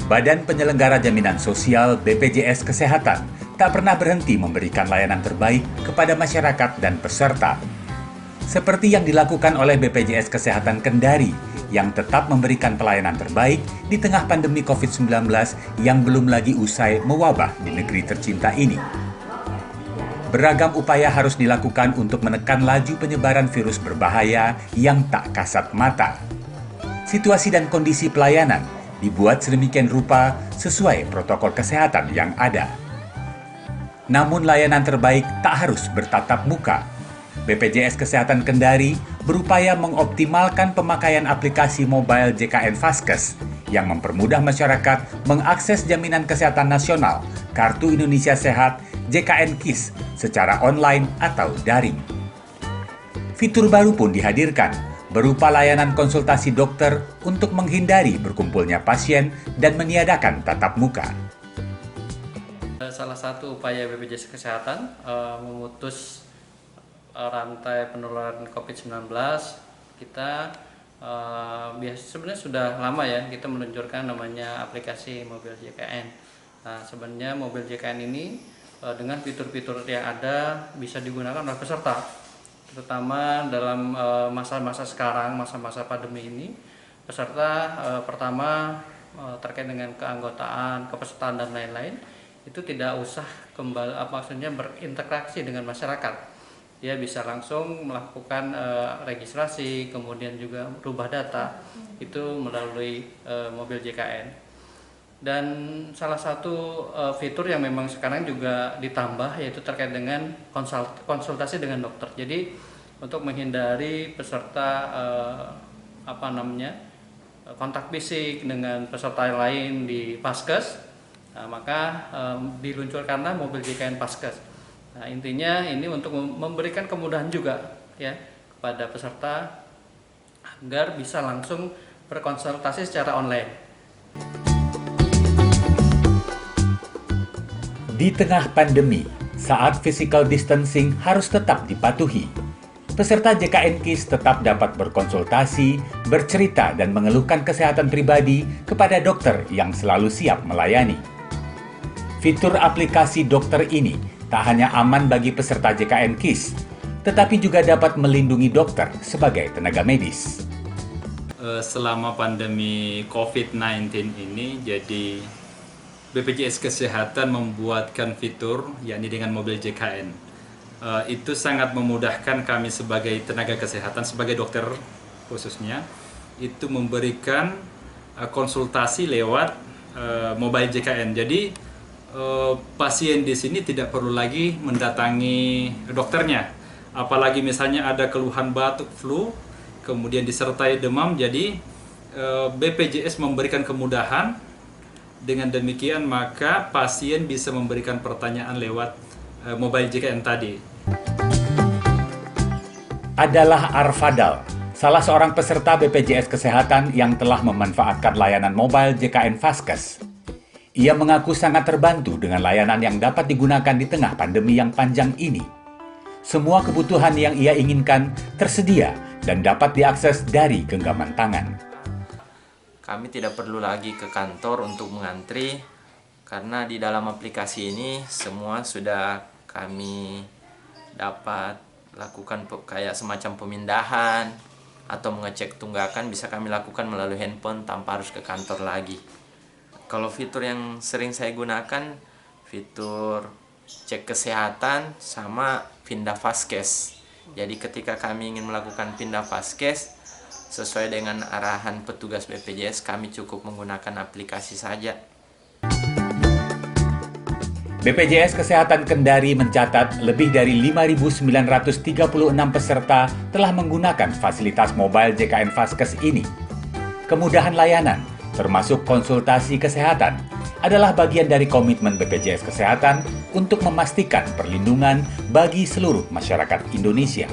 Badan Penyelenggara Jaminan Sosial BPJS Kesehatan tak pernah berhenti memberikan layanan terbaik kepada masyarakat dan peserta. Seperti yang dilakukan oleh BPJS Kesehatan Kendari yang tetap memberikan pelayanan terbaik di tengah pandemi COVID-19 yang belum lagi usai mewabah di negeri tercinta ini. Beragam upaya harus dilakukan untuk menekan laju penyebaran virus berbahaya yang tak kasat mata. Situasi dan kondisi pelayanan dibuat sedemikian rupa sesuai protokol kesehatan yang ada. Namun layanan terbaik tak harus bertatap muka. BPJS Kesehatan Kendari berupaya mengoptimalkan pemakaian aplikasi mobile JKN Vaskes yang mempermudah masyarakat mengakses jaminan kesehatan nasional, Kartu Indonesia Sehat, JKN KIS secara online atau daring. Fitur baru pun dihadirkan, berupa layanan konsultasi dokter untuk menghindari berkumpulnya pasien dan meniadakan tatap muka. Salah satu upaya BPJS Kesehatan memutus rantai penularan COVID-19, kita sebenarnya sudah lama ya kita meluncurkan namanya aplikasi mobil JKN. Nah, sebenarnya mobil JKN ini dengan fitur-fitur yang ada bisa digunakan oleh peserta, terutama dalam masa-masa sekarang, masa-masa pandemi ini. Peserta pertama terkait dengan keanggotaan, kepesertaan dan lain-lain itu tidak usah maksudnya berinteraksi dengan masyarakat. Dia bisa langsung melakukan registrasi, kemudian juga merubah data itu melalui mobil JKN. Dan salah satu fitur yang memang sekarang juga ditambah yaitu terkait dengan konsultasi dengan dokter. Jadi untuk menghindari peserta kontak fisik dengan peserta lain di Vaskes, maka diluncurkanlah mobil JKN Vaskes. Nah, intinya ini untuk memberikan kemudahan juga ya kepada peserta agar bisa langsung berkonsultasi secara online. Di tengah pandemi, saat physical distancing harus tetap dipatuhi, peserta JKN KIS tetap dapat berkonsultasi, bercerita dan mengeluhkan kesehatan pribadi kepada dokter yang selalu siap melayani. Fitur aplikasi dokter ini tak hanya aman bagi peserta JKN KIS, tetapi juga dapat melindungi dokter sebagai tenaga medis. Selama pandemi COVID-19 ini, jadi BPJS Kesehatan membuatkan fitur, yakni dengan mobil JKN. Itu sangat memudahkan kami sebagai tenaga kesehatan, sebagai dokter khususnya, itu memberikan konsultasi lewat mobile JKN. Jadi pasien di sini tidak perlu lagi mendatangi dokternya, apalagi misalnya ada keluhan batuk, flu, kemudian disertai demam. Jadi BPJS memberikan kemudahan. Dengan demikian maka pasien bisa memberikan pertanyaan lewat mobile JKN tadi. Adalah Arfadal, salah seorang peserta BPJS Kesehatan yang telah memanfaatkan layanan mobile JKN Vaskes. Ia mengaku sangat terbantu dengan layanan yang dapat digunakan di tengah pandemi yang panjang ini. Semua kebutuhan yang ia inginkan tersedia dan dapat diakses dari genggaman tangan. Kami tidak perlu lagi ke kantor untuk mengantri, karena di dalam aplikasi ini semua sudah kami dapat lakukan, kayak semacam pemindahan atau mengecek tunggakan bisa kami lakukan melalui handphone tanpa harus ke kantor lagi. Kalau fitur yang sering saya gunakan, fitur cek kesehatan sama pindah Vaskes. Jadi ketika kami ingin melakukan pindah Vaskes, sesuai dengan arahan petugas BPJS, kami cukup menggunakan aplikasi saja. BPJS Kesehatan Kendari mencatat lebih dari 5.936 peserta telah menggunakan fasilitas mobile JKN Vaskes ini. Kemudahan layanan, termasuk konsultasi kesehatan, adalah bagian dari komitmen BPJS Kesehatan untuk memastikan perlindungan bagi seluruh masyarakat Indonesia.